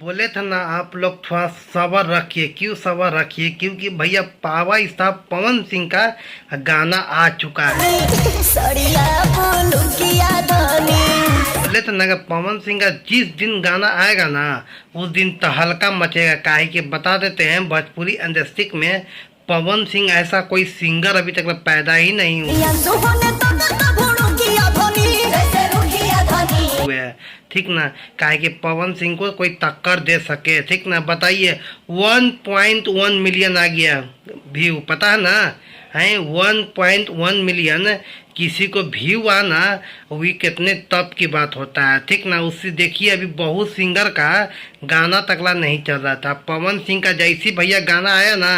बोले थे ना आप लोग थोड़ा सब्र रखिए। क्यों सब्र रखिए? क्योंकि भैया पावर स्टार पवन सिंह का गाना आ चुका है। बोले थे ना कि पवन सिंह का जिस दिन गाना आएगा ना उस दिन तहलका मचेगा। काहे कि बता देते हैं भोजपुरी इंडस्ट्री में पवन सिंह ऐसा कोई सिंगर अभी तक पैदा ही नहीं हुए है। ठीक ना, काहे कि पवन सिंह को कोई टक्कर दे सके। ठीक ना, बताइए 1.1 मिलियन आ गया व्यू, पता है ना? है 1.1 मिलियन किसी को व्यू आना वही कितने तब की बात होता है। ठीक ना, उससे देखिए अभी बहुत सिंगर का गाना तकला नहीं चल रहा था। पवन सिंह का जैसी भैया गाना आया ना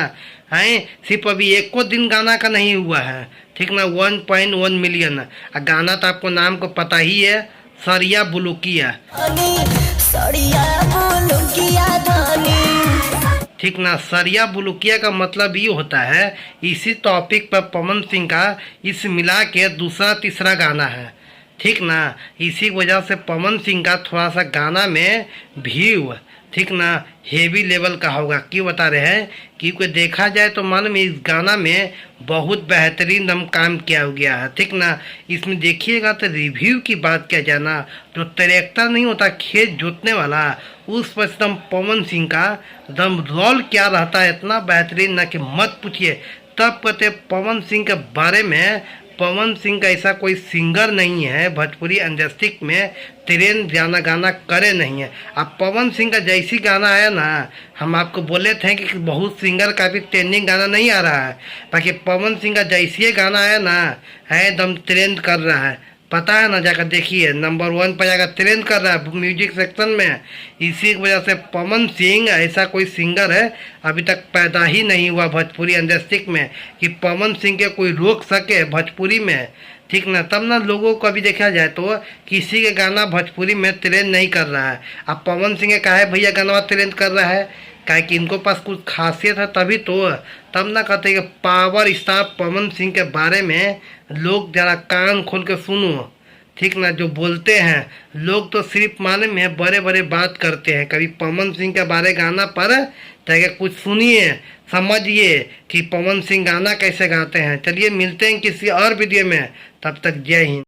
है, सिर्फ अभी एक को दिन गाना का नहीं हुआ है। ठीक ना, 1.1 मिलियन। गाना तो आपको नाम को पता ही है, सरिया बुलुकिया। ठीक ना, सरिया बुलुकिया का मतलब ये होता है इसी टॉपिक पर पवन सिंह का इस मिला के दूसरा तीसरा गाना है। ठीक ना, इसी वजह से पवन सिंह का थोड़ा सा गाना में व्यू ठीक ना हेवी लेवल का होगा। क्यों बता रहे हैं? क्योंकि देखा जाए तो मालूम इस गाना में बहुत बेहतरीन दम काम किया गया है। ठीक ना, इसमें देखिएगा तो रिव्यू की बात किया जाए ना जो ट्रैक्टर नहीं होता खेत जोतने वाला, उस पर एकदम पवन सिंह का दम रोल क्या रहता है, इतना बेहतरीन ना कि मत पूछिए। तब कहते पवन सिंह के बारे में, पवन सिंह का ऐसा कोई सिंगर नहीं है भोजपुरी इंडस्ट्री में ट्रेंड गाना करे नहीं है। अब पवन सिंह का जैसी गाना आया ना, हम आपको बोले थे कि बहुत सिंगर का भी ट्रेंडिंग गाना नहीं आ रहा है, बाकी पवन सिंह का जैसी गाना आया ना है एकदम ट्रेंड कर रहा है। पता है ना, जाकर देखिए नंबर 1 पर जाकर ट्रेंड कर रहा है म्यूजिक सेक्शन में। इसी की वजह से पवन सिंह ऐसा कोई सिंगर है अभी तक पैदा ही नहीं हुआ भोजपुरी इंडस्ट्री में कि पवन सिंह के कोई रोक सके भोजपुरी में। ठीक ना, तब ना लोगों को अभी देखा जाए तो किसी के गाना भोजपुरी में ट्रेंड नहीं कर रहा है। अब पवन सिंह का है भैया गाना ट्रेंड कर रहा है, काहे कि इनको पास कुछ खासियत है तभी तो। तब ना कहते कि पावर स्टार पवन सिंह के बारे में लोग जरा कान खोल के सुनो। ठीक ना, जो बोलते हैं लोग तो सिर्फ मालूम में बड़े बड़े बात करते हैं, कभी पवन सिंह के बारे गाना पर ताकि कुछ सुनिए समझिए कि पवन सिंह गाना कैसे गाते हैं। चलिए मिलते हैं किसी और वीडियो में, तब तक जय हिंद।